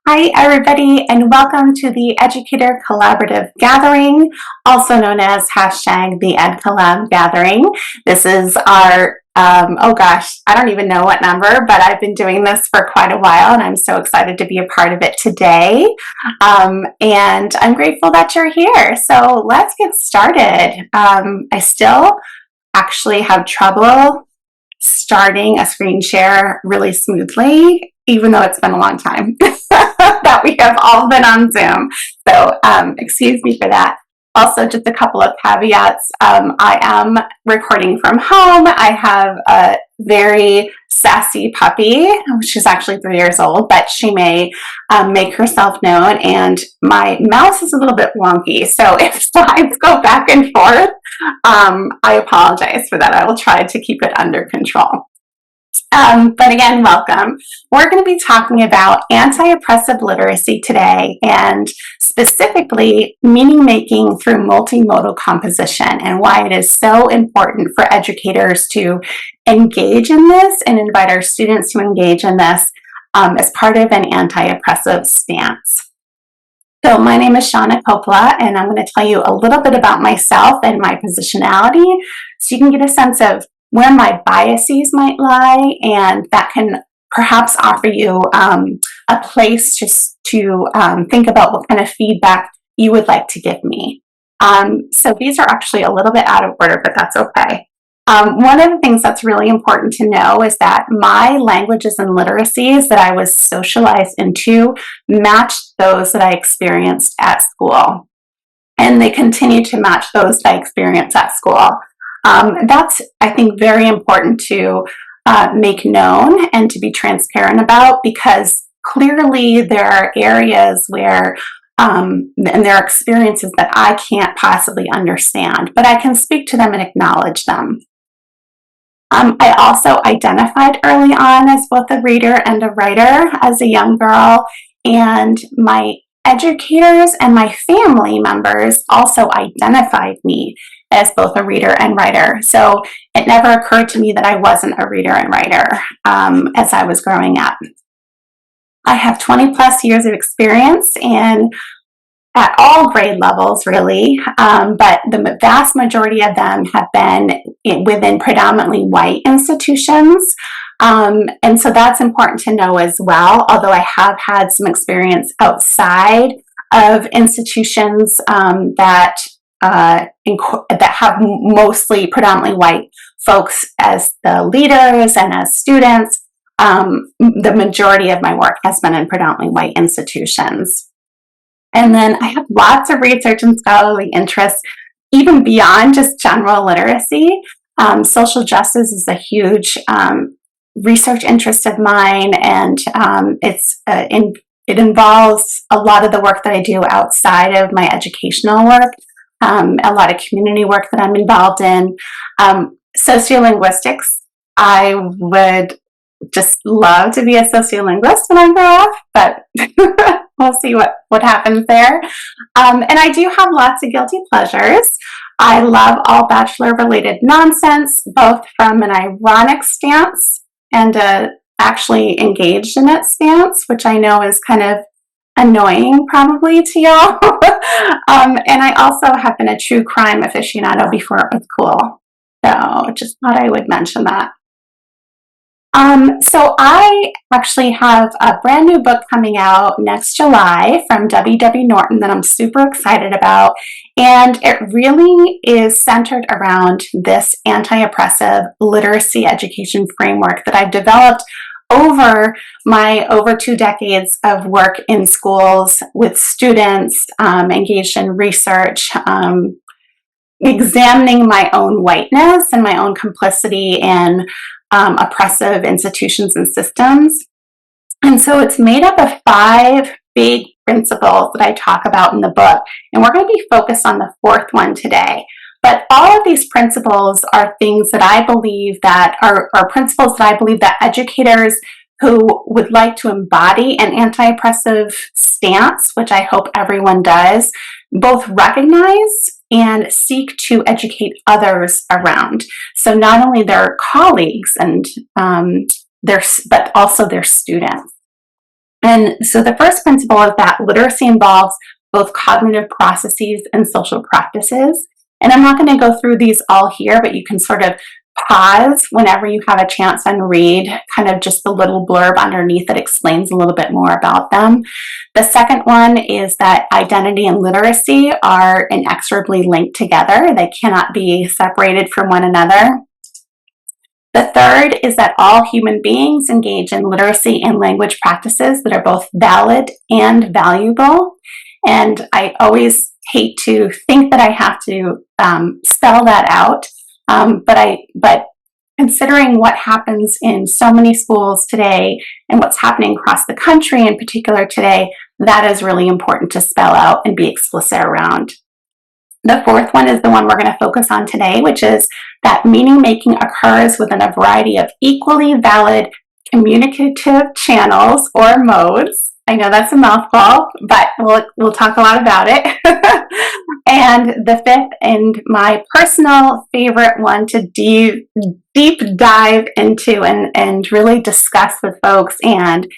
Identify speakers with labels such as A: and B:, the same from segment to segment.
A: Hi, everybody, and welcome to the Educator Collaborative Gathering, also known as hashtag the EdCollab Gathering. This is our, I don't even know what number, but I've been doing this for quite a while, and I'm so excited to be a part of it today. And I'm grateful that you're here. So let's get started. I still actually have trouble starting a screen share really smoothly, even though it's been a long time that we have all been on Zoom. So excuse me for that. Also, just a couple of caveats. I am recording from home. I have a very sassy puppy. She's actually 3 years old, but she may make herself known. And my mouse is a little bit wonky. So if slides go back and forth, I apologize for that. I will try to keep it under control. But again, welcome. We're going to be talking about anti-oppressive literacy today, and specifically meaning making through multimodal composition, and why it is so important for educators to engage in this and invite our students to engage in this as part of an anti-oppressive stance. So my name is Shawna Coppola, and I'm going to tell you a little bit about myself and my positionality so you can get a sense of where my biases might lie, and that can perhaps offer you a place to think about what kind of feedback you would like to give me. So these are actually a little bit out of order, but that's okay. One of the things that's really important to know is that my languages and literacies that I was socialized into matched those that I experienced at school. And they continue to match those that I experienced at school. That's, I think, very important to make known and to be transparent about, because clearly there are areas where and there are experiences that I can't possibly understand, but I can speak to them and acknowledge them. I also identified early on as both a reader and a writer as a young girl, and my educators and my family members also identified me as both a reader and writer. So it never occurred to me that I wasn't a reader and writer as I was growing up. I have 20 plus years of experience at all grade levels, really, but the vast majority of them have been within predominantly white institutions. And so that's important to know as well, although I have had some experience outside of institutions that have mostly predominantly white folks as the leaders and as students. The majority of my work has been in predominantly white institutions. And then I have lots of research and scholarly interests, even beyond just general literacy. Social justice is a huge research interest of mine, and it involves a lot of the work that I do outside of my educational work, a lot of community work that I'm involved in. Sociolinguistics, I would just love to be a sociolinguist when I grow up, but we'll see what happens there. And I do have lots of guilty pleasures. I love all Bachelor-related nonsense, both from an ironic stance and actually engaged in it stance, which I know is kind of annoying probably to y'all. And I also have been a true crime aficionado before it was cool. So just thought I would mention that. So I actually have a brand new book coming out next July from W.W. Norton that I'm super excited about. And it really is centered around this anti-oppressive literacy education framework that I've developed over my over 2 decades of work in schools with students, engaged in research, examining my own whiteness and my own complicity in oppressive institutions and systems. And so it's made up of 5 big principles that I talk about in the book, and we're going to be focused on the 4th one today. But all of these principles are things that I believe that are principles that I believe that educators who would like to embody an anti-oppressive stance, which I hope everyone does, both recognize and seek to educate others around. So not only their colleagues and but also their students. And so the first principle is that literacy involves both cognitive processes and social practices. And I'm not going to go through these all here, but you can sort of pause whenever you have a chance and read kind of just the little blurb underneath that explains a little bit more about them. The second one is that identity and literacy are inexorably linked together. They cannot be separated from one another. The third is that all human beings engage in literacy and language practices that are both valid and valuable. And I always hate to think that I have to spell that out, but considering what happens in so many schools today and what's happening across the country in particular today, that is really important to spell out and be explicit around. The fourth one is the one we're going to focus on today, which is that meaning making occurs within a variety of equally valid communicative channels or modes. I know that's a mouthful, but we'll talk a lot about it. And the fifth, and my personal favorite one to deep dive into and really discuss with folks and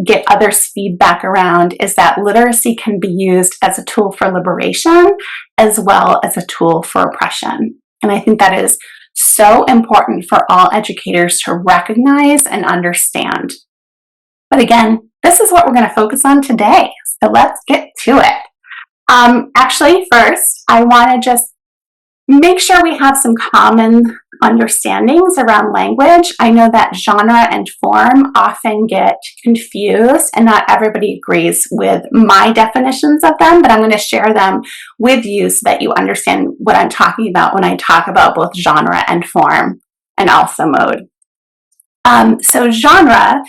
A: get others' feedback around, is that literacy can be used as a tool for liberation as well as a tool for oppression. And I think that is so important for all educators to recognize and understand. But again, this is what we're going to focus on today. So let's get to it. Actually, first, I want to just make sure we have some common understandings around language. I know that genre and form often get confused, and not everybody agrees with my definitions of them, but I'm going to share them with you so that you understand what I'm talking about when I talk about both genre and form, and also mode. So genre,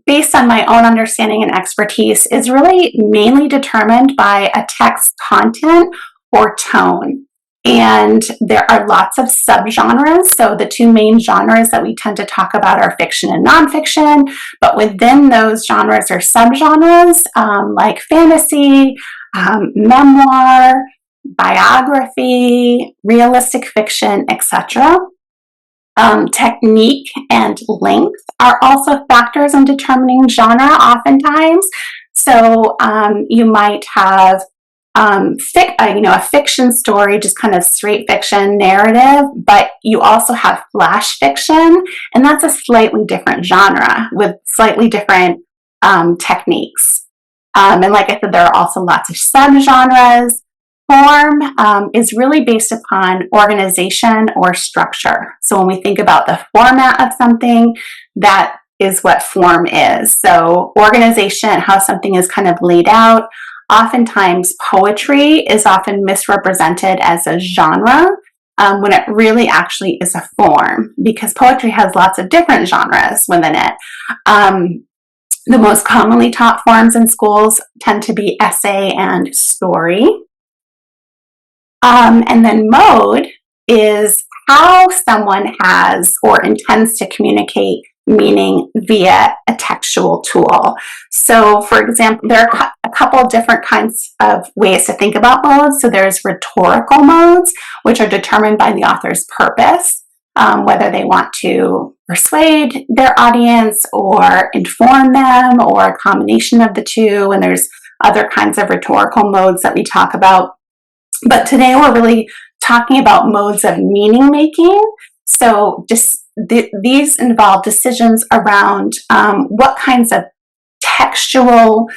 A: based on my own understanding and expertise, is really mainly determined by a text's content or tone. And there are lots of subgenres. So the two main genres that we tend to talk about are fiction and nonfiction. But within those genres are subgenres like fantasy, memoir, biography, realistic fiction, etc. Technique and length are also factors in determining genre oftentimes. So you might have a fiction story, just kind of straight fiction narrative, but you also have flash fiction, and that's a slightly different genre with slightly different techniques. And like I said, there are also lots of subgenres. Form is really based upon organization or structure. So when we think about the format of something, that is what form is. So organization, how something is kind of laid out. Oftentimes, poetry is often misrepresented as a genre when it really actually is a form, because poetry has lots of different genres within it. The most commonly taught forms in schools tend to be essay and story. And then mode is how someone has or intends to communicate meaning via a textual tool. So, for example, there are a couple of different kinds of ways to think about modes. So there's rhetorical modes, which are determined by the author's purpose, whether they want to persuade their audience or inform them, or a combination of the two. And there's other kinds of rhetorical modes that we talk about. But today we're really talking about modes of meaning making. So these involve decisions around what kinds of textual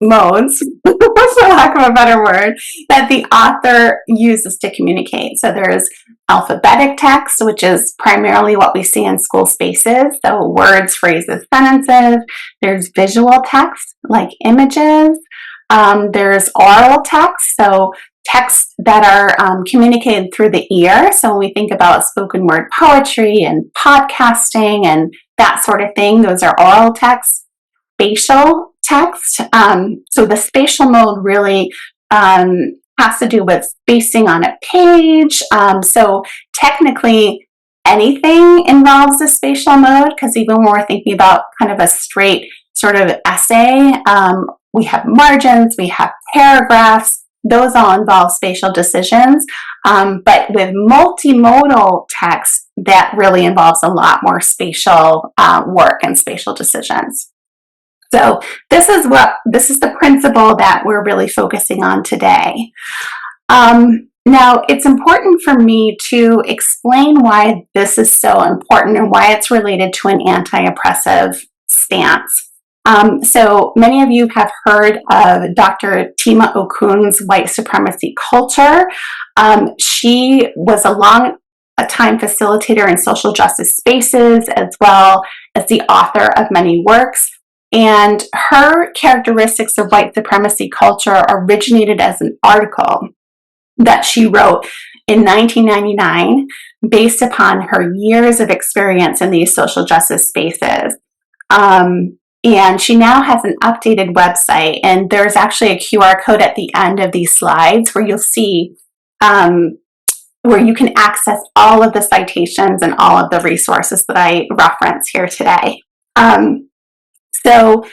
A: modes, for lack of a better word, that the author uses to communicate. So there's alphabetic text, which is primarily what we see in school spaces. So words, phrases, sentences. There's visual text, like images. There's oral text, so texts that are communicated through the ear. So when we think about spoken word poetry and podcasting and that sort of thing, those are oral texts. Spatial text. So the spatial mode really has to do with spacing on a page. So technically anything involves a spatial mode, because even when we're thinking about kind of a straight sort of essay, we have margins, we have paragraphs. Those all involve spatial decisions, but with multimodal text, that really involves a lot more spatial work and spatial decisions. So this is the principle that we're really focusing on today. Now, it's important for me to explain why this is so important and why it's related to an anti-oppressive stance. So many of you have heard of Dr. Tima Okun's white supremacy culture. She was a time facilitator in social justice spaces, as well as the author of many works. And her characteristics of white supremacy culture originated as an article that she wrote in 1999 based upon her years of experience in these social justice spaces. And she now has an updated website, and there's actually a QR code at the end of these slides where you'll see where you can access all of the citations and all of the resources that I reference here today. So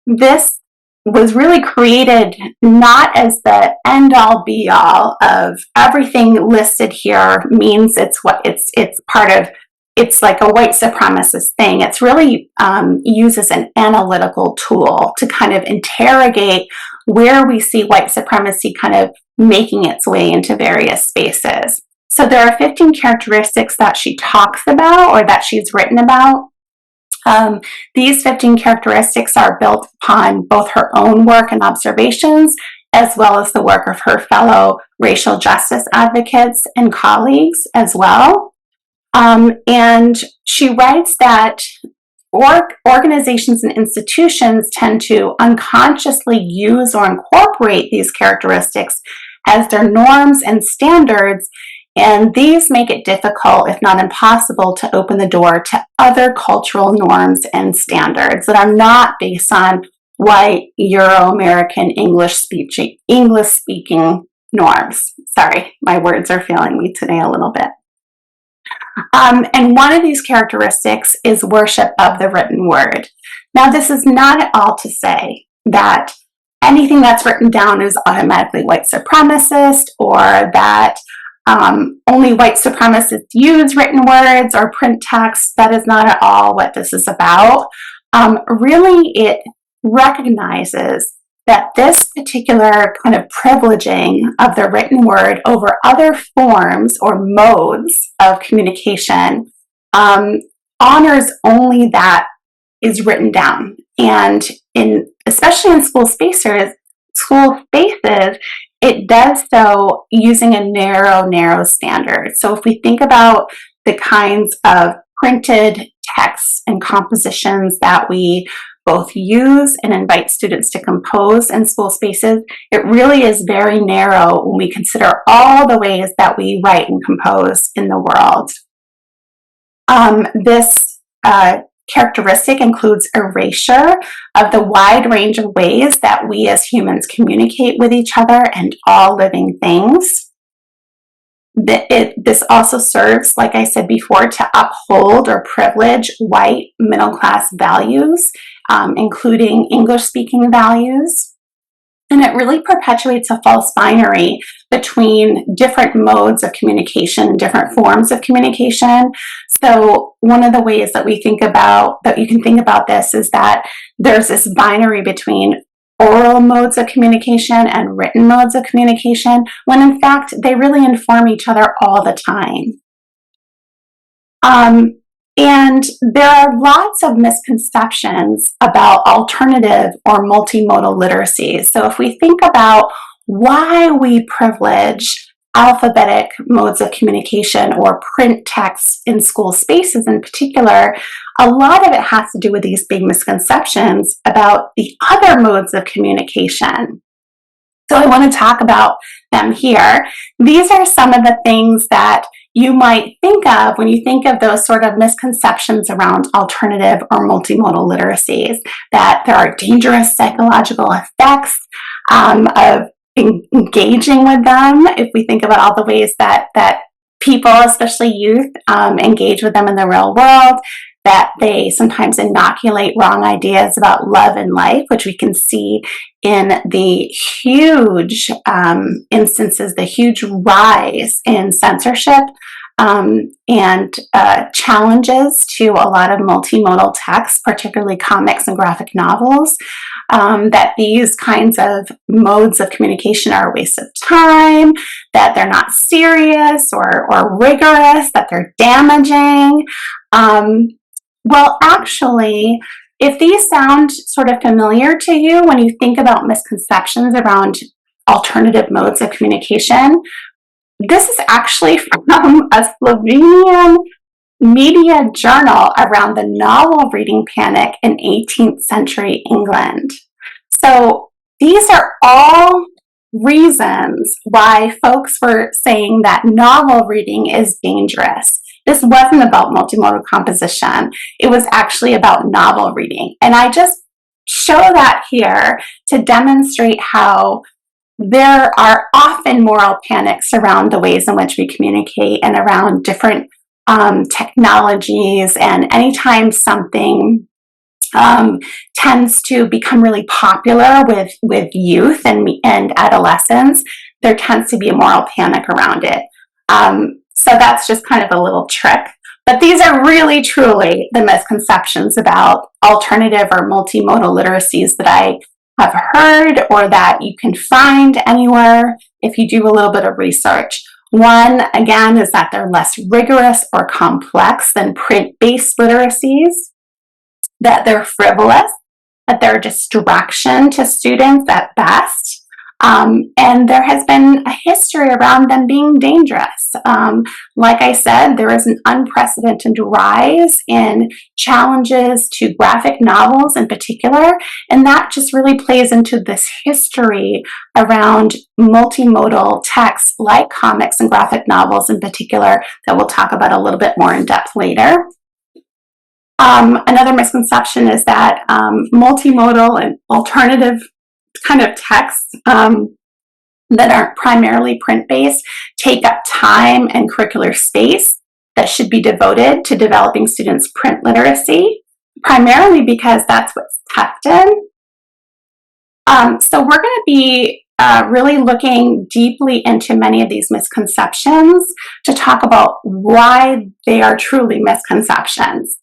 A: this was really created not as the end-all be-all of everything listed here means it's part of, it's like a white supremacist thing. It's really used as an analytical tool to kind of interrogate where we see white supremacy kind of making its way into various spaces. So there are 15 characteristics that she talks about or that she's written about. These 15 characteristics are built upon both her own work and observations, as well as the work of her fellow racial justice advocates and colleagues as well. And she writes that organizations and institutions tend to unconsciously use or incorporate these characteristics as their norms and standards, and these make it difficult, if not impossible, to open the door to other cultural norms and standards that are not based on white, Euro-American, English-speaking norms. Sorry, my words are failing me today a little bit. And one of these characteristics is worship of the written word. Now, this is not at all to say that anything that's written down is automatically white supremacist, or that only white supremacists use written words or print text. That is not at all what this is about. Really, it recognizes that this particular kind of privileging of the written word over other forms or modes of communication honors only that is written down. And especially in school spaces, it does so using a narrow standard. So if we think about the kinds of printed texts and compositions that we both use and invite students to compose in school spaces, it really is very narrow when we consider all the ways that we write and compose in the world. This characteristic includes erasure of the wide range of ways that we as humans communicate with each other and all living things. This also serves, like I said before, to uphold or privilege white middle-class values, including English-speaking values. And it really perpetuates a false binary between different modes of communication, different forms of communication. So one of the ways that you can think about this is that there's this binary between oral modes of communication and written modes of communication, when in fact they really inform each other all the time. And there are lots of misconceptions about alternative or multimodal literacies. So if we think about why we privilege alphabetic modes of communication or print text in school spaces in particular, a lot of it has to do with these big misconceptions about the other modes of communication. So I want to talk about them here. These are some of the things that you might think of when you think of those sort of misconceptions around alternative or multimodal literacies, that there are dangerous psychological effects of engaging with them. If we think about all the ways that people, especially youth, engage with them in the real world, that they sometimes inoculate wrong ideas about love and life, which we can see in the huge instances, the huge rise in censorship and challenges to a lot of multimodal texts, particularly comics and graphic novels, that these kinds of modes of communication are a waste of time, that they're not serious or rigorous, that they're damaging. Well, actually, if these sound sort of familiar to you when you think about misconceptions around alternative modes of communication, this is actually from a Slovenian media journal around the novel reading panic in 18th century England. So these are all reasons why folks were saying that novel reading is dangerous. This wasn't about multimodal composition. It was actually about novel reading. And I just show that here to demonstrate how there are often moral panics around the ways in which we communicate and around different technologies. And anytime something tends to become really popular with youth and adolescents, there tends to be a moral panic around it. So that's just kind of a little trick. But these are really, truly the misconceptions about alternative or multimodal literacies that I have heard or that you can find anywhere if you do a little bit of research. One, again, is that they're less rigorous or complex than print-based literacies, that they're frivolous, that they're a distraction to students at best, and there has been a history around them being dangerous. Like I said, there is an unprecedented rise in challenges to graphic novels in particular, and that just really plays into this history around multimodal texts like comics and graphic novels in particular that we'll talk about a little bit more in depth later. Another misconception is that multimodal and alternative kind of texts that aren't primarily print-based take up time and curricular space that should be devoted to developing students' print literacy, primarily because that's what's tucked in. So we're going to be really looking deeply into many of these misconceptions to talk about why they are truly misconceptions.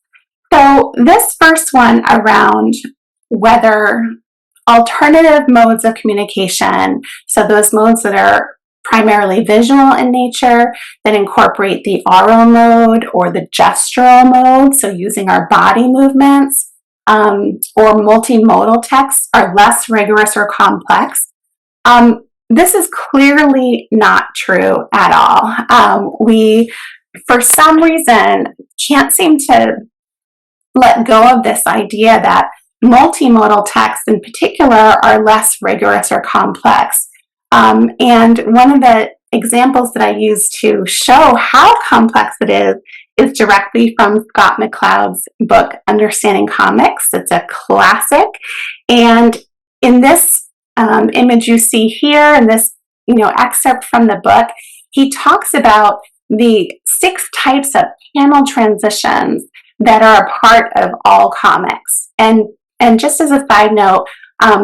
A: So this first one around whether alternative modes of communication, so those modes that are primarily visual in nature, that incorporate the oral mode or the gestural mode, so using our body movements, or multimodal texts are less rigorous or complex. This is clearly not true at all. We, for some reason, can't seem to let go of this idea that multimodal texts in particular are less rigorous or complex. And one of the examples that I use to show how complex it is directly from Scott McCloud's book, Understanding Comics. It's a classic. And in this image you see here, in this excerpt from the book, he talks about the 6 types of panel transitions that are a part of all comics. And just as a side note,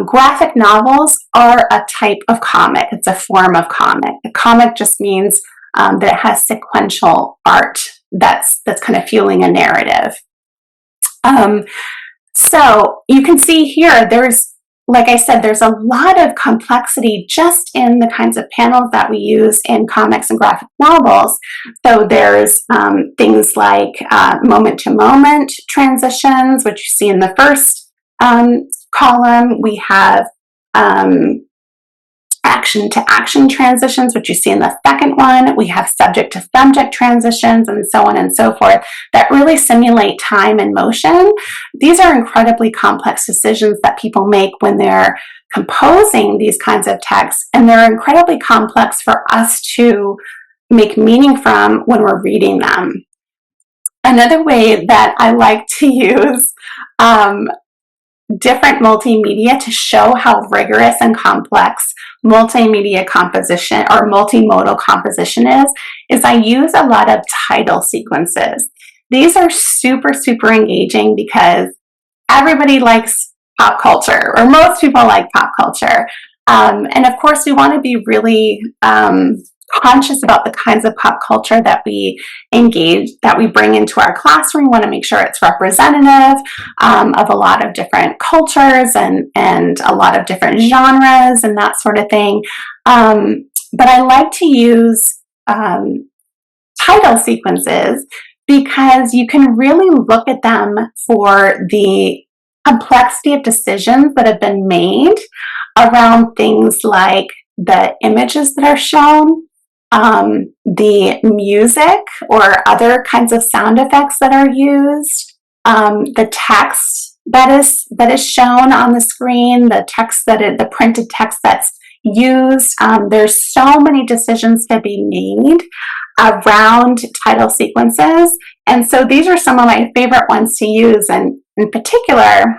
A: graphic novels are a type of comic. It's a form of comic. A comic just means that it has sequential art that's kind of fueling a narrative. So you can see here, like I said, there's a lot of complexity just in the kinds of panels that we use in comics and graphic novels. So there's things like moment-to-moment transitions, which you see in the first column. We have action-to-action transitions, which you see in the second one. We have subject-to-subject transitions, and so on and so forth, that really simulate time and motion. These are incredibly complex decisions that people make when they're composing these kinds of texts, and they're incredibly complex for us to make meaning from when we're reading them. Another way that I like to use different multimedia to show how rigorous and complex multimedia composition or multimodal composition is I use a lot of title sequences. These are super, super engaging because everybody likes pop culture, or most people like pop culture. And of course, we want to be really conscious about the kinds of pop culture that we engage, that we bring into our classroom. We want to make sure it's representative of a lot of different cultures and a lot of different genres and that sort of thing. But I like to use title sequences because you can really look at them for the complexity of decisions that have been made around things like the images that are shown, the music or other kinds of sound effects that are used, the text that is shown on the screen, the printed text that's used. There's so many decisions to be made around title sequences, and so these are some of my favorite ones to use. And in particular,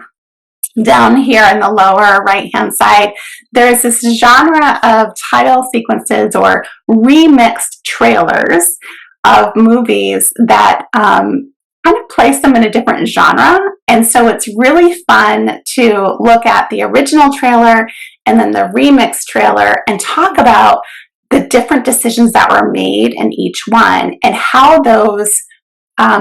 A: down here in the lower right hand side, there's this genre of title sequences or remixed trailers of movies that kind of place them in a different genre. And so it's really fun to look at the original trailer and then the remix trailer and talk about the different decisions that were made in each one and how those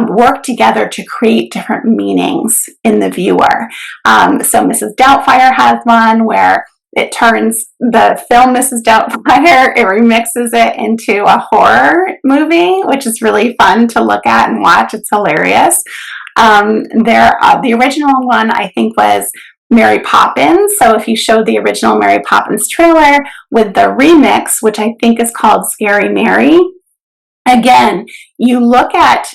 A: work together to create different meanings in the viewer. So Mrs. Doubtfire has one where it turns the film Mrs. Doubtfire, it remixes it into a horror movie, which is really fun to look at and watch. It's hilarious. The original one, I think, was Mary Poppins. So if you show the original Mary Poppins trailer with the remix, which I think is called Scary Mary, again, you look at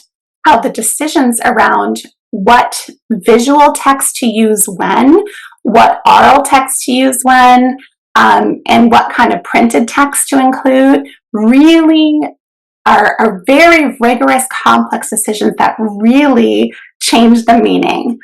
A: how the decisions around what visual text to use when, what oral text to use when, and what kind of printed text to include really are very rigorous, complex decisions that really change the meaning.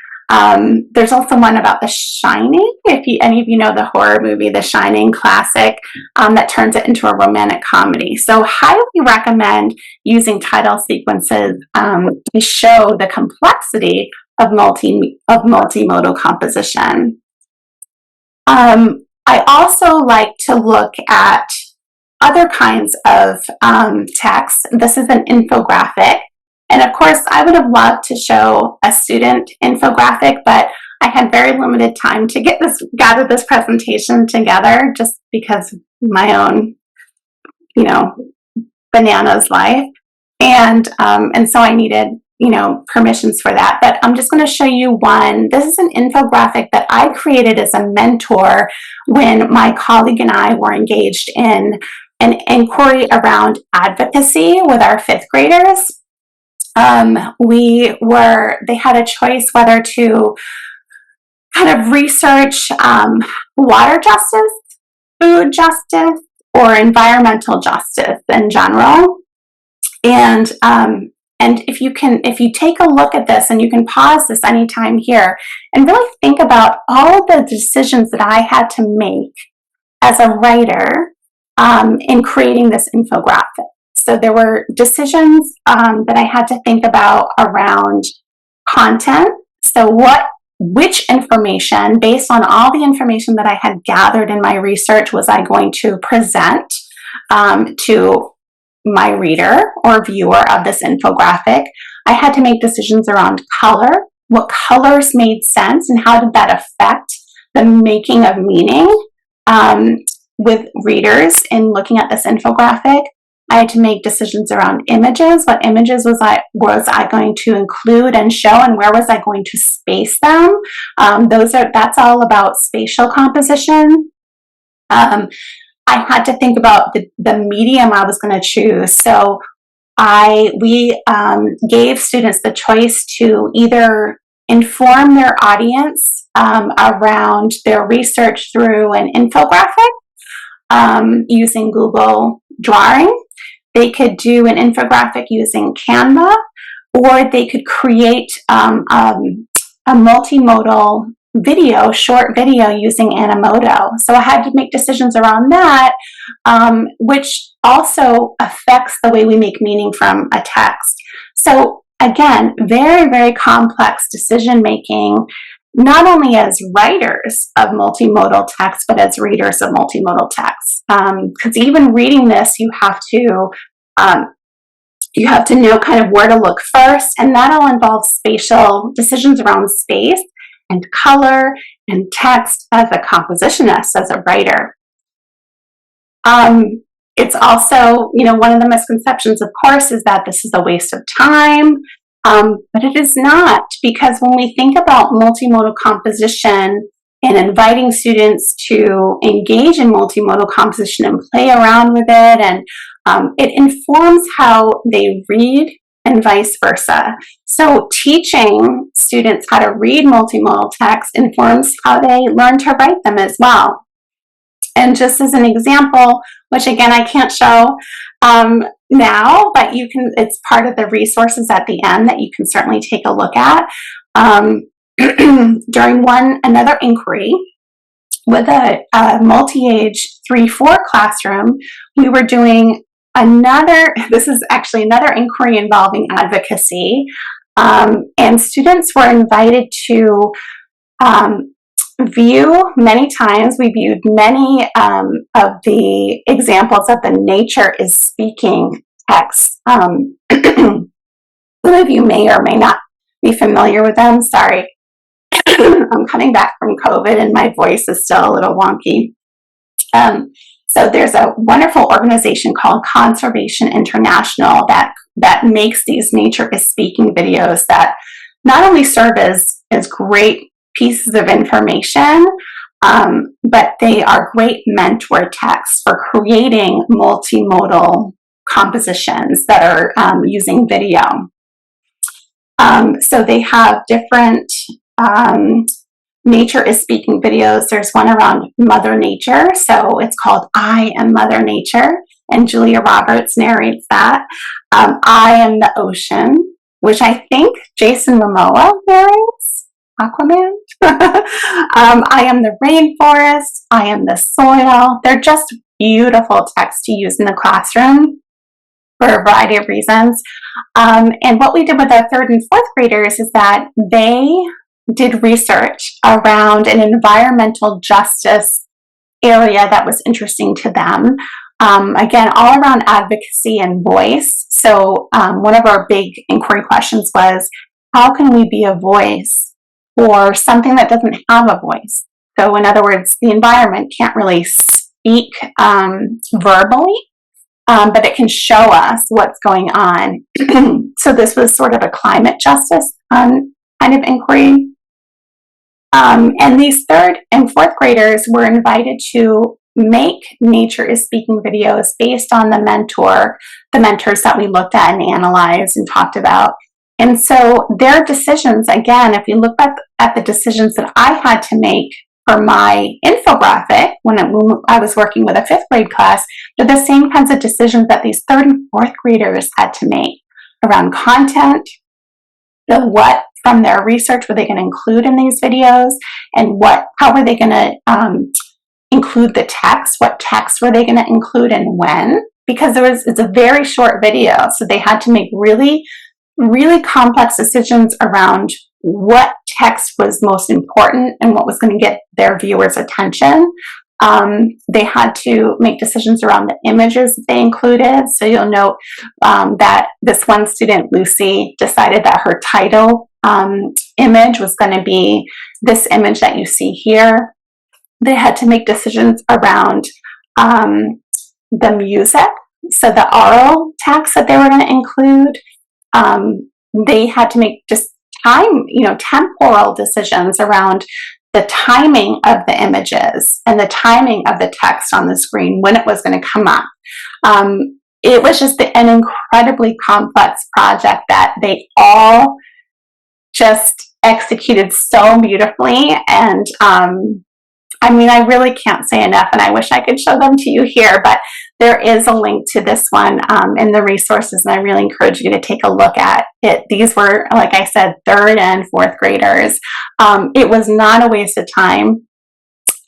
A: There's also one about The Shining, if any of you know the horror movie The Shining classic, that turns it into a romantic comedy. So highly recommend using title sequences to show the complexity of multimodal composition. I also like to look at other kinds of text. This is an infographic. And of course, I would have loved to show a student infographic, but I had very limited time to gather this presentation together just because of my own, bananas life. And so I needed, permissions for that. But I'm just going to show you one. This is an infographic that I created as a mentor when my colleague and I were engaged in an inquiry around advocacy with our fifth graders. They had a choice whether to kind of research water justice, food justice, or environmental justice in general. And if you take a look at this, and you can pause this anytime here and really think about all the decisions that I had to make as a writer in creating this infographic. So there were decisions that I had to think about around content. So which information, based on all the information that I had gathered in my research, was I going to present to my reader or viewer of this infographic? I had to make decisions around color. What colors made sense and how did that affect the making of meaning with readers in looking at this infographic? I had to make decisions around images. What images was I going to include and show, and where was I going to space them? That's all about spatial composition. I had to think about the medium I was going to choose. So we gave students the choice to either inform their audience around their research through an infographic using Google Drawing. They could do an infographic using Canva, or they could create a multimodal short video using Animoto. So I had to make decisions around that, which also affects the way we make meaning from a text. So again, very, very complex decision making not only as writers of multimodal text, but as readers of multimodal text. Because even reading this, you have to know kind of where to look first, and that all involves spatial decisions around space and color and text as a compositionist, as a writer. It's also, one of the misconceptions, of course, is that this is a waste of time, but it is not, because when we think about multimodal composition and inviting students to engage in multimodal composition and play around with it, and it informs how they read and vice versa. So teaching students how to read multimodal text informs how they learn to write them as well. And just as an example, which again I can't show now, but it's part of the resources at the end that you can certainly take a look at. During another inquiry with a multi-age 3-4 classroom, we were doing this is actually another inquiry involving advocacy, and students were invited to view many times. We viewed many of the examples of the Nature is Speaking texts. Some of you may or may not be familiar with them. Sorry. I'm coming back from COVID and my voice is still a little wonky. So there's a wonderful organization called Conservation International that makes these Nature is Speaking videos that not only serve as great pieces of information, but they are great mentor texts for creating multimodal compositions that are using video. So they have different Nature is Speaking videos. There's one around Mother Nature, so it's called I Am Mother Nature, and Julia Roberts narrates that. I Am the Ocean, which I think Jason Momoa narrates, Aquaman. I Am the Rainforest, I Am the Soil. They're just beautiful texts to use in the classroom for a variety of reasons. And what we did with our 3rd and 4th graders is that they did research around an environmental justice area that was interesting to them. Again, all around advocacy and voice. So one of our big inquiry questions was, how can we be a voice for something that doesn't have a voice? So in other words, the environment can't really speak verbally, but it can show us what's going on. So this was sort of a climate justice kind of inquiry. And these 3rd and 4th graders were invited to make Nature is Speaking videos based on the mentors that we looked at and analyzed and talked about. And so their decisions, again, if you look at the decisions that I had to make for my infographic when I was working with a 5th grade class, they're the same kinds of decisions that these 3rd and 4th graders had to make around content, what from their research were they going to include in these videos, and how were they going to include the text, what text were they going to include and when, because it's a very short video, so they had to make really, really complex decisions around what text was most important and what was going to get their viewers' attention. They had to make decisions around the images that they included. So you'll note that this one student, Lucy, decided that her title image was going to be this image that you see here. They had to make decisions around the music, so the oral text that they were going to include. They had to make just temporal decisions around the timing of the images and the timing of the text on the screen when it was going to come up. It was just an incredibly complex project that they all just executed so beautifully. And I really can't say enough, and I wish I could show them to you here, but there is a link to this one in the resources, and I really encourage you to take a look at it. These were, like I said, 3rd and 4th graders. It was not a waste of time.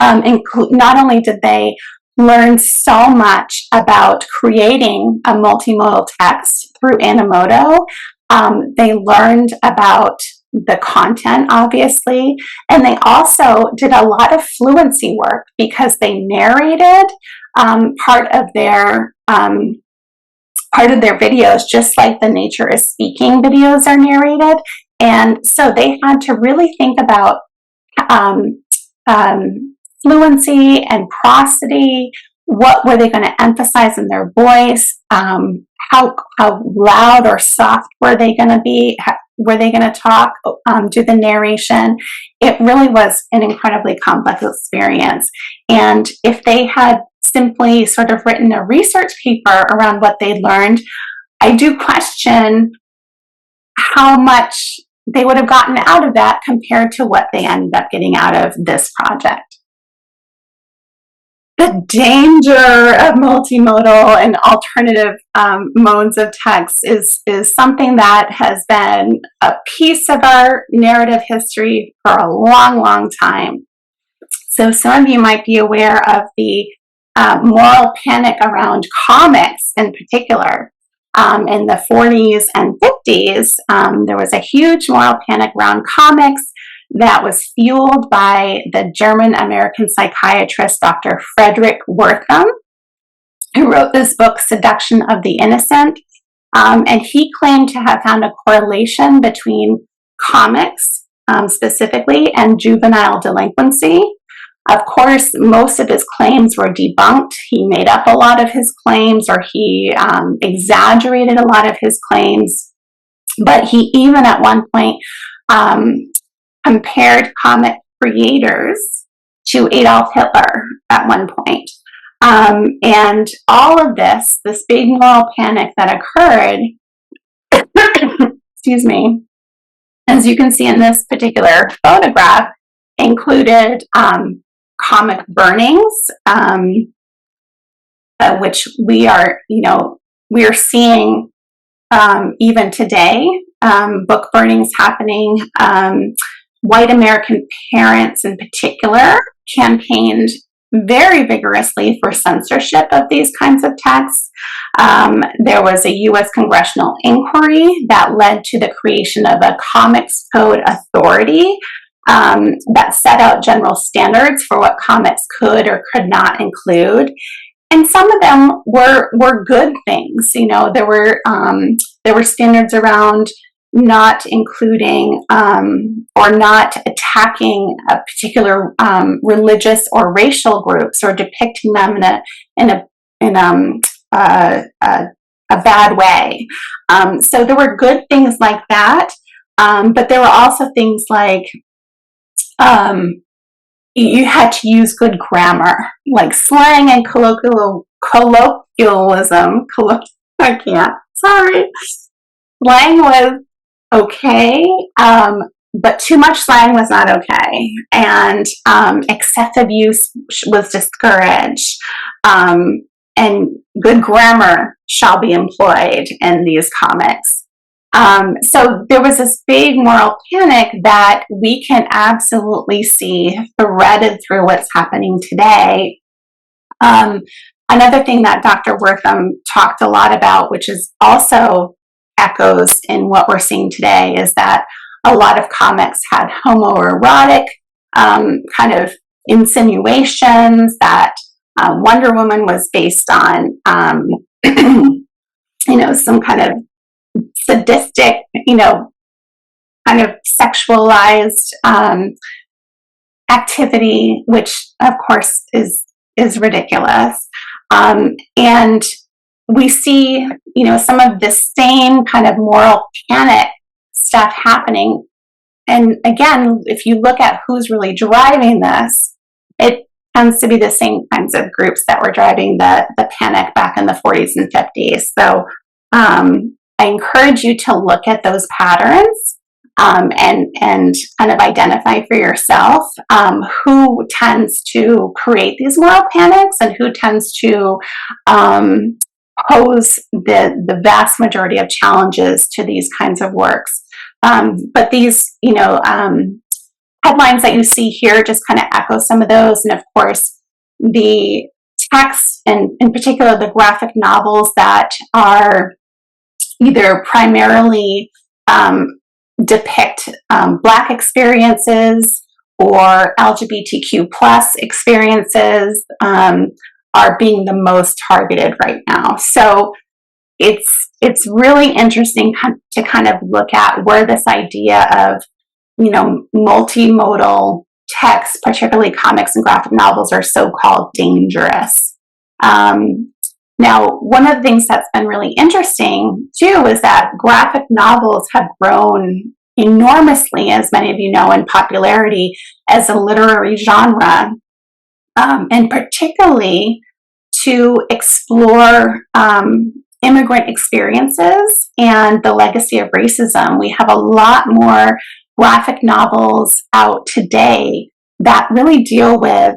A: Not only did they learn so much about creating a multimodal text through Animoto, they learned about the content, obviously, and they also did a lot of fluency work because they narrated part of their videos, just like the Nature is Speaking videos are narrated. And so they had to really think about fluency and prosody. What were they going to emphasize in their voice? How loud or soft were they going to be? Were they going to talk, do the narration? It really was an incredibly complex experience. And if they had simply sort of written a research paper around what they learned, I do question how much they would have gotten out of that compared to what they ended up getting out of this project. The danger of multimodal and alternative modes of text is something that has been a piece of our narrative history for a long, long time. So some of you might be aware of the moral panic around comics in particular. In the 40s and 50s, there was a huge moral panic around comics that was fueled by the German-American psychiatrist Dr. Frederick Wertham, who wrote this book, Seduction of the Innocent. And he claimed to have found a correlation between comics specifically and juvenile delinquency. Of course, most of his claims were debunked. He made up a lot of his claims, or he exaggerated a lot of his claims. But he even at one point compared comic creators to Adolf Hitler at one point. And all of this big moral panic that occurred, excuse me, as you can see in this particular photograph, included comic burnings, which we are seeing even today, book burnings happening. White American parents in particular campaigned very vigorously for censorship of these kinds of texts. There was a U.S. congressional inquiry that led to the creation of a Comics Code Authority that set out general standards for what comics could or could not include. And some of them were good things. There were standards around not including or not attacking a particular religious or racial groups or depicting them in a bad way. So there were good things like that, but there were also things like you had to use good grammar, like slang and colloquialism. I can't. Sorry. Slang was okay, but too much slang was not okay, and excessive use was discouraged, and good grammar shall be employed in these comics. So there was this big moral panic that we can absolutely see threaded through what's happening today. Another thing that Dr. Wertham talked a lot about, which is also echoes in what we're seeing today, is that a lot of comics had homoerotic kind of insinuations, that Wonder Woman was based on some kind of sadistic, kind of sexualized activity, which of course is ridiculous. And we see, some of this same kind of moral panic stuff happening. And again, if you look at who's really driving this, it tends to be the same kinds of groups that were driving the panic back in the 40s and 50s. So I encourage you to look at those patterns and kind of identify for yourself who tends to create these moral panics and who tends to pose the vast majority of challenges to these kinds of works. But these, headlines that you see here just kind of echo some of those. And of course, the texts, and in particular the graphic novels that are either primarily depict Black experiences or LGBTQ plus experiences are being the most targeted right now. So it's really interesting to kind of look at where this idea of, multimodal text, particularly comics and graphic novels, are so-called dangerous. Now, one of the things that's been really interesting too is that graphic novels have grown enormously, as many of you know, in popularity as a literary genre, and particularly to explore immigrant experiences and the legacy of racism. We have a lot more graphic novels out today that really deal with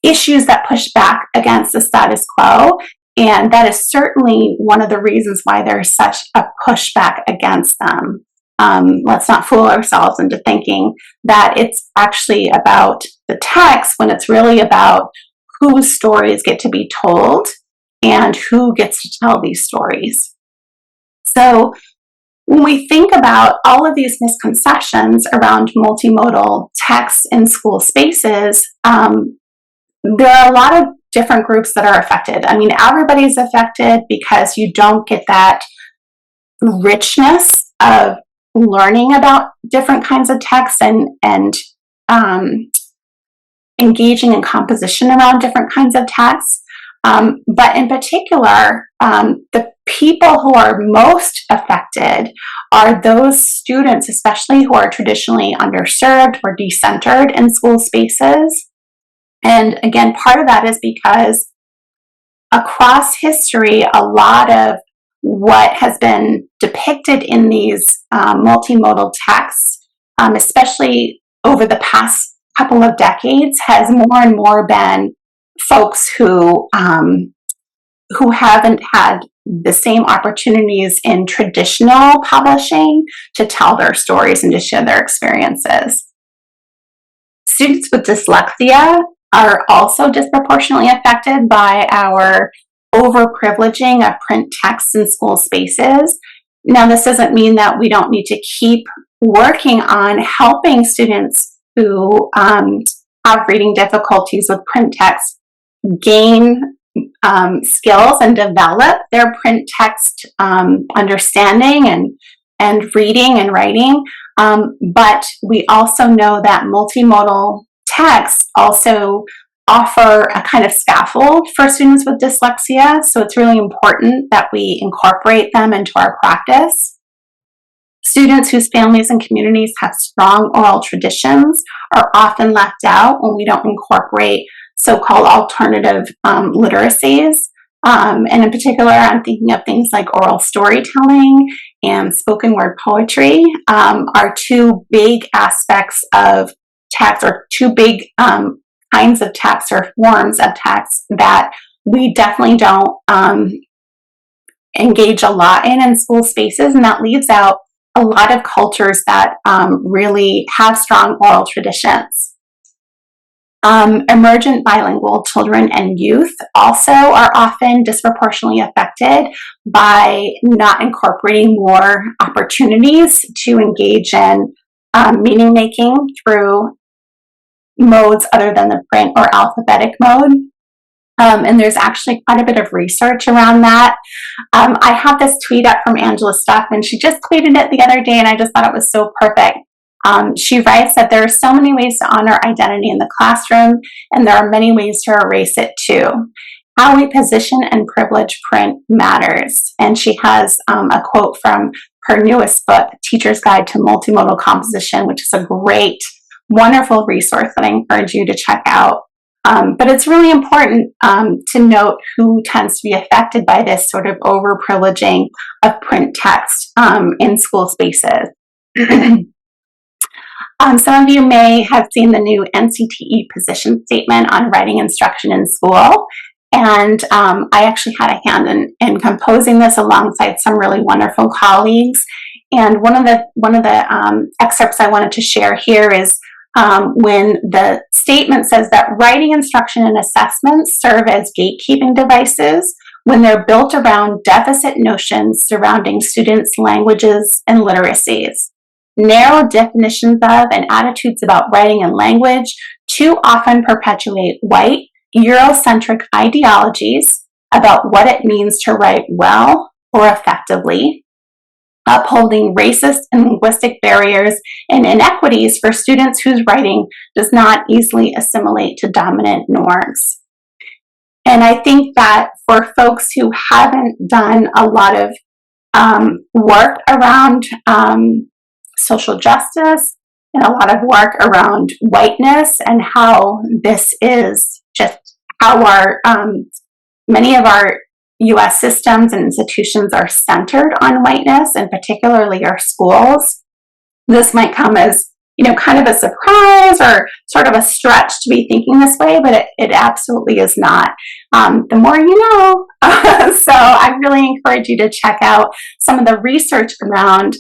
A: issues that push back against the status quo. And that is certainly one of the reasons why there's such a pushback against them. Let's not fool ourselves into thinking that it's actually about the text when it's really about whose stories get to be told and who gets to tell these stories. So when we think about all of these misconceptions around multimodal text in school spaces, there are a lot of different groups that are affected. I mean, everybody's affected because you don't get that richness of learning about different kinds of text and engaging in composition around different kinds of texts. But in particular, the people who are most affected are those students, especially who are traditionally underserved or decentered in school spaces. And again, part of that is because across history, a lot of what has been depicted in these multimodal texts, especially over the past couple of decades, has more and more been folks who haven't had the same opportunities in traditional publishing to tell their stories and to share their experiences. Students with dyslexia are also disproportionately affected by our overprivileging of print text in school spaces. Now, this doesn't mean that we don't need to keep working on helping students who have reading difficulties with print text gain skills and develop their print text understanding and reading and writing. But we also know that multimodal texts also offer a kind of scaffold for students with dyslexia. So it's really important that we incorporate them into our practice. Students whose families and communities have strong oral traditions are often left out when we don't incorporate so-called alternative literacies. And in particular, I'm thinking of things like oral storytelling and spoken word poetry are two big aspects of text, or two big kinds of text or forms of text that we definitely don't engage a lot in school spaces, and that leaves out a lot of cultures that really have strong oral traditions. Emergent bilingual children and youth also are often disproportionately affected by not incorporating more opportunities to engage in meaning making through modes other than the print or alphabetic mode. And there's actually quite a bit of research around that. I have this tweet up from Angela Stuffman. She just tweeted it the other day, and I just thought it was so perfect. She writes that there are so many ways to honor identity in the classroom, and there are many ways to erase it too. How we position and privilege print matters. And she has a quote from her newest book, Teacher's Guide to Multimodal Composition, which is a great, wonderful resource that I encourage you to check out. But it's really important to note who tends to be affected by this sort of overprivileging of print text in school spaces. Some of you may have seen the new NCTE position statement on writing instruction in school. And I actually had a hand in composing this alongside some really wonderful colleagues. And one of the excerpts I wanted to share here is when the statement says that writing instruction and assessments serve as gatekeeping devices when they're built around deficit notions surrounding students' languages and literacies. narrow definitions of and attitudes about writing and language too often perpetuate white, Eurocentric ideologies about what it means to write well or effectively, upholding racist and linguistic barriers and inequities for students whose writing does not easily assimilate to dominant norms. And I think that for folks who haven't done a lot of work around social justice and a lot of work around whiteness and how this is just how our many of our U.S. systems and institutions are centered on whiteness, and particularly our schools, this might come as, kind of a surprise or sort of a stretch to be thinking this way, but it absolutely is not. The more you know. So I really encourage you to check out some of the research around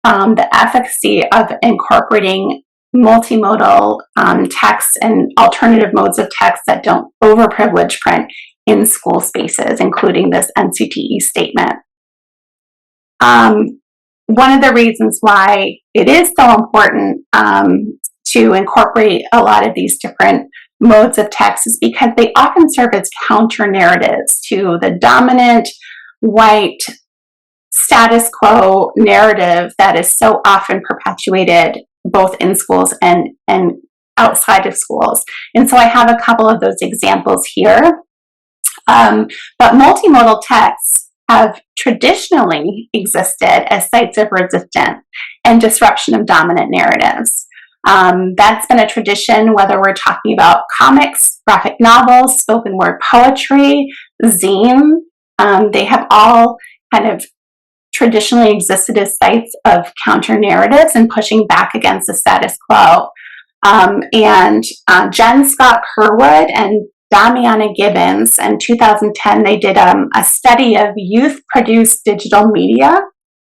A: the efficacy of incorporating multimodal text and alternative modes of text that don't overprivilege print in school spaces, including this NCTE statement. One of the reasons why it is so important to incorporate a lot of these different modes of text is because they often serve as counter narratives to the dominant white status quo narrative that is so often perpetuated both in schools and outside of schools. And so I have a couple of those examples here. But multimodal texts have traditionally existed as sites of resistance and disruption of dominant narratives. That's been a tradition, whether we're talking about comics, graphic novels, spoken word poetry, zine. They have all kind of traditionally existed as sites of counter narratives and pushing back against the status quo. And Jen Scott Kerwood and Damiana Gibbons in 2010, they did a study of youth-produced digital media,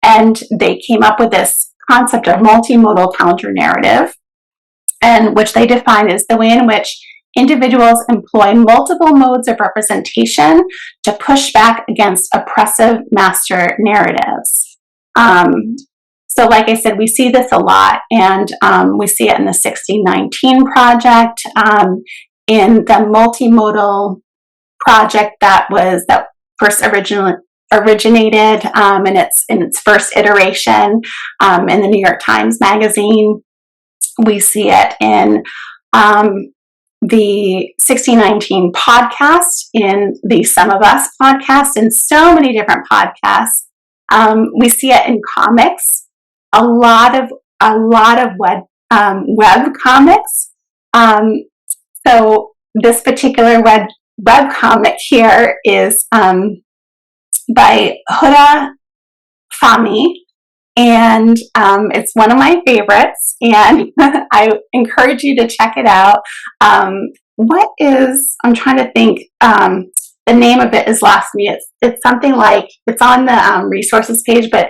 A: and they came up with this concept of multimodal counter-narrative, and which they define as the way in which individuals employ multiple modes of representation to push back against oppressive master narratives. So like I said, we see this a lot, and we see it in the 1619 project, in the multimodal project that first originated in its first iteration in the New York Times Magazine. We see it in the 1619 podcast, in the Some of Us podcast, and so many different podcasts. We see it in comics, a lot of web comics. So this particular web comic here is by Huda Fahmy, and it's one of my favorites, and I encourage you to check it out. I'm trying to think, the name of it is lost me. It's something like, it's on the resources page, but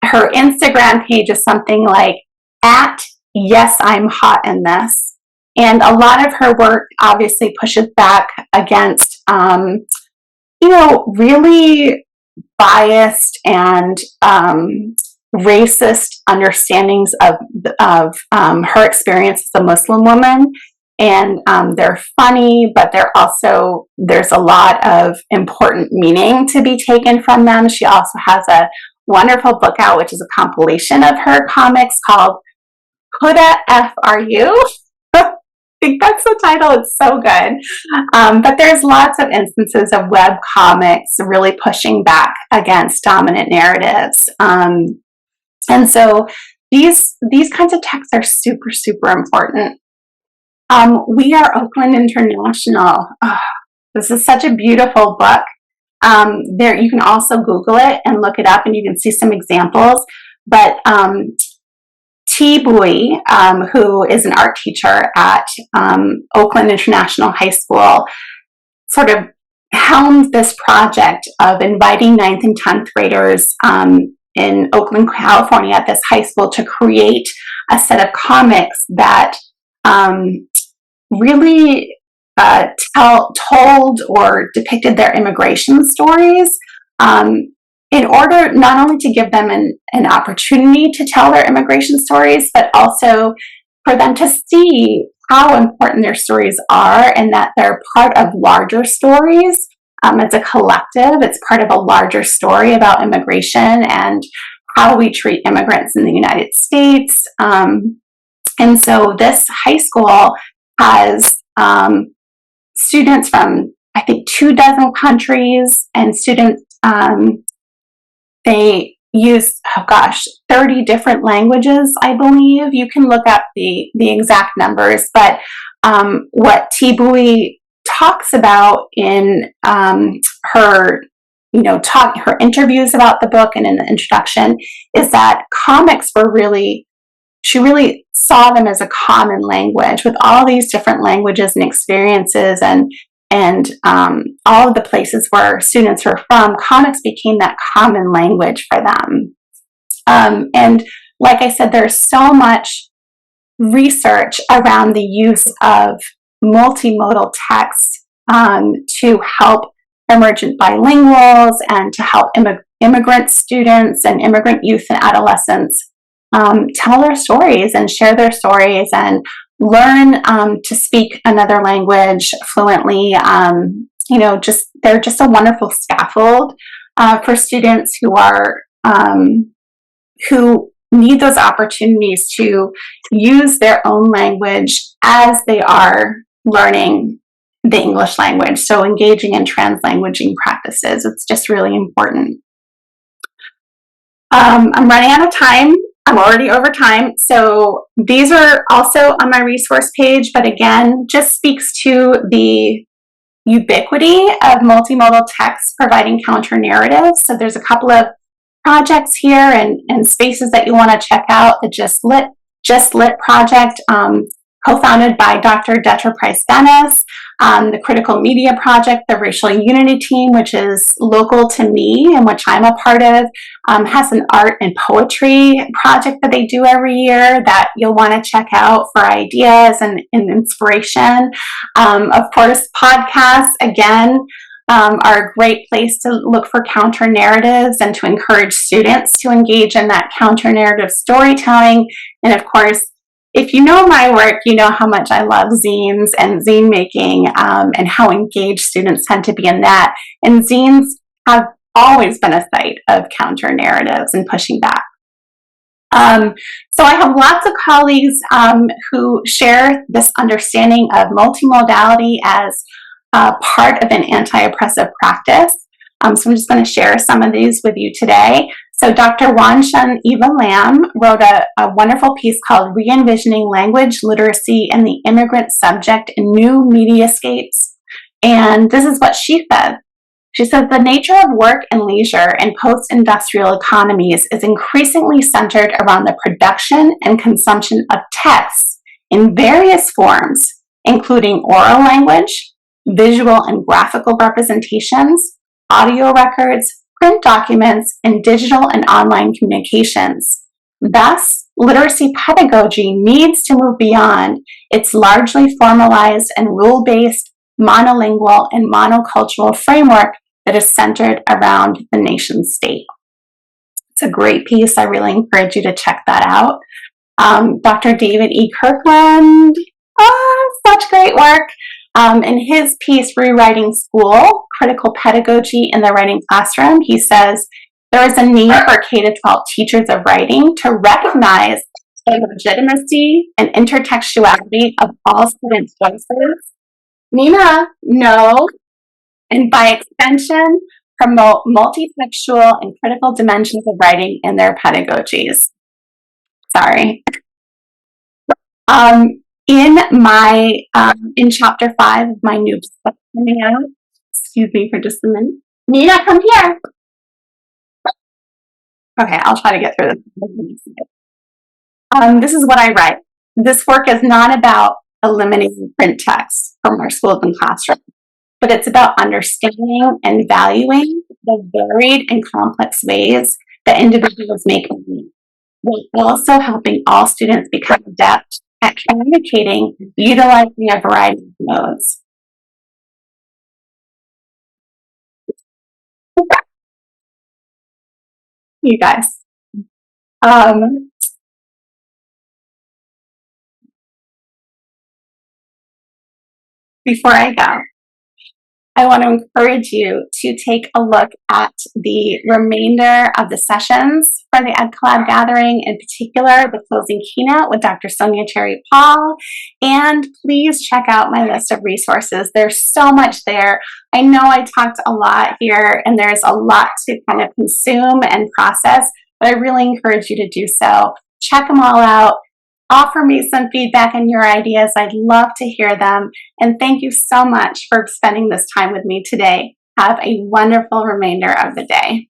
A: her Instagram page is something like @yes I'm hot in this. And a lot of her work obviously pushes back against, really biased and racist understandings of her experience as a Muslim woman. And they're funny, but there's a lot of important meaning to be taken from them. She also has a wonderful book out, which is a compilation of her comics called Huda F Are You? I think that's the title. It's so good. But there's lots of instances of web comics really pushing back against dominant narratives. And so these kinds of texts are super, super important. We Are Oakland International. Oh, this is such a beautiful book. You can also Google it and look it up, and you can see some examples. But T. Bui, who is an art teacher at Oakland International High School, sort of helmed this project of inviting 9th and 10th graders in Oakland, California, at this high school to create a set of comics that really told or depicted their immigration stories in order not only to give them an opportunity to tell their immigration stories, but also for them to see how important their stories are and that they're part of larger stories. It's a collective, it's part of a larger story about immigration and how we treat immigrants in the United States. And so this high school has students from, I think, 24 countries, and students, they use, 30 different languages, I believe. You can look up the exact numbers, but what Tibui talks about in her her interviews about the book and in the introduction is that comics were really, she really saw them as a common language with all these different languages and experiences and all of the places where students were from. Comics became that common language for them. And like I said, there's so much research around the use of multimodal text to help emergent bilinguals and to help immigrant students and immigrant youth and adolescents tell their stories and share their stories and learn to speak another language fluently. They're just a wonderful scaffold for students who need those opportunities to use their own language as they are learning the English language. So engaging in translanguaging practices, it's just really important. I'm running out of time. I'm already over time. So these are also on my resource page, but again, just speaks to the ubiquity of multimodal text providing counter narratives. So there's a couple of projects here and spaces that you want to check out. The Just Lit project, co-founded by Dr. Detra Price-Dennis, the Critical Media Project, the Racial Unity Team, which is local to me and which I'm a part of, has an art and poetry project that they do every year that you'll want to check out for ideas and inspiration. Of course, podcasts, again, are a great place to look for counter narratives and to encourage students to engage in that counter narrative storytelling. And of course, if you know my work, you know how much I love zines and zine making and how engaged students tend to be in that. And zines have always been a site of counter narratives and pushing back. So I have lots of colleagues who share this understanding of multimodality as part of an anti-oppressive practice. So I'm just going to share some of these with you today. So Dr. Wanshan Eva Lam wrote a wonderful piece called Re-envisioning Language Literacy and the Immigrant Subject in New Mediascapes. And this is what she said. She says, the nature of work and leisure in post-industrial economies is increasingly centered around the production and consumption of texts in various forms, including oral language, visual and graphical representations, audio records, print documents, and digital and online communications. Thus, literacy pedagogy needs to move beyond its largely formalized and rule-based, monolingual, and monocultural framework that is centered around the nation state. It's a great piece. I really encourage you to check that out. Dr. David E. Kirkland, such great work. In his piece, Rewriting School, Critical Pedagogy in the Writing Classroom, he says, there is a need for K-12 teachers of writing to recognize the legitimacy and intertextuality of all students' voices. Nina, no. And by extension, promote multitextual and critical dimensions of writing in their pedagogies. Sorry. In chapter 5 of my new book coming out, excuse me for just a minute. Nina, come here. Okay, I'll try to get through this. This is what I write. This work is not about eliminating print text from our schools and classrooms, but it's about understanding and valuing the varied and complex ways that individuals make meaning, while also helping all students become adept at communicating utilizing a variety of modes. You guys. Um, Before I go, I want to encourage you to take a look at the remainder of the sessions for the Ed Collab gathering, in particular the closing keynote with Dr. Sonia Cherry Paul, and please check out my list of resources. There's so much there. I know I talked a lot here and there's a lot to kind of consume and process, but I really encourage you to do so. Check them all out. Offer me some feedback and your ideas. I'd love to hear them. And thank you so much for spending this time with me today. Have a wonderful remainder of the day.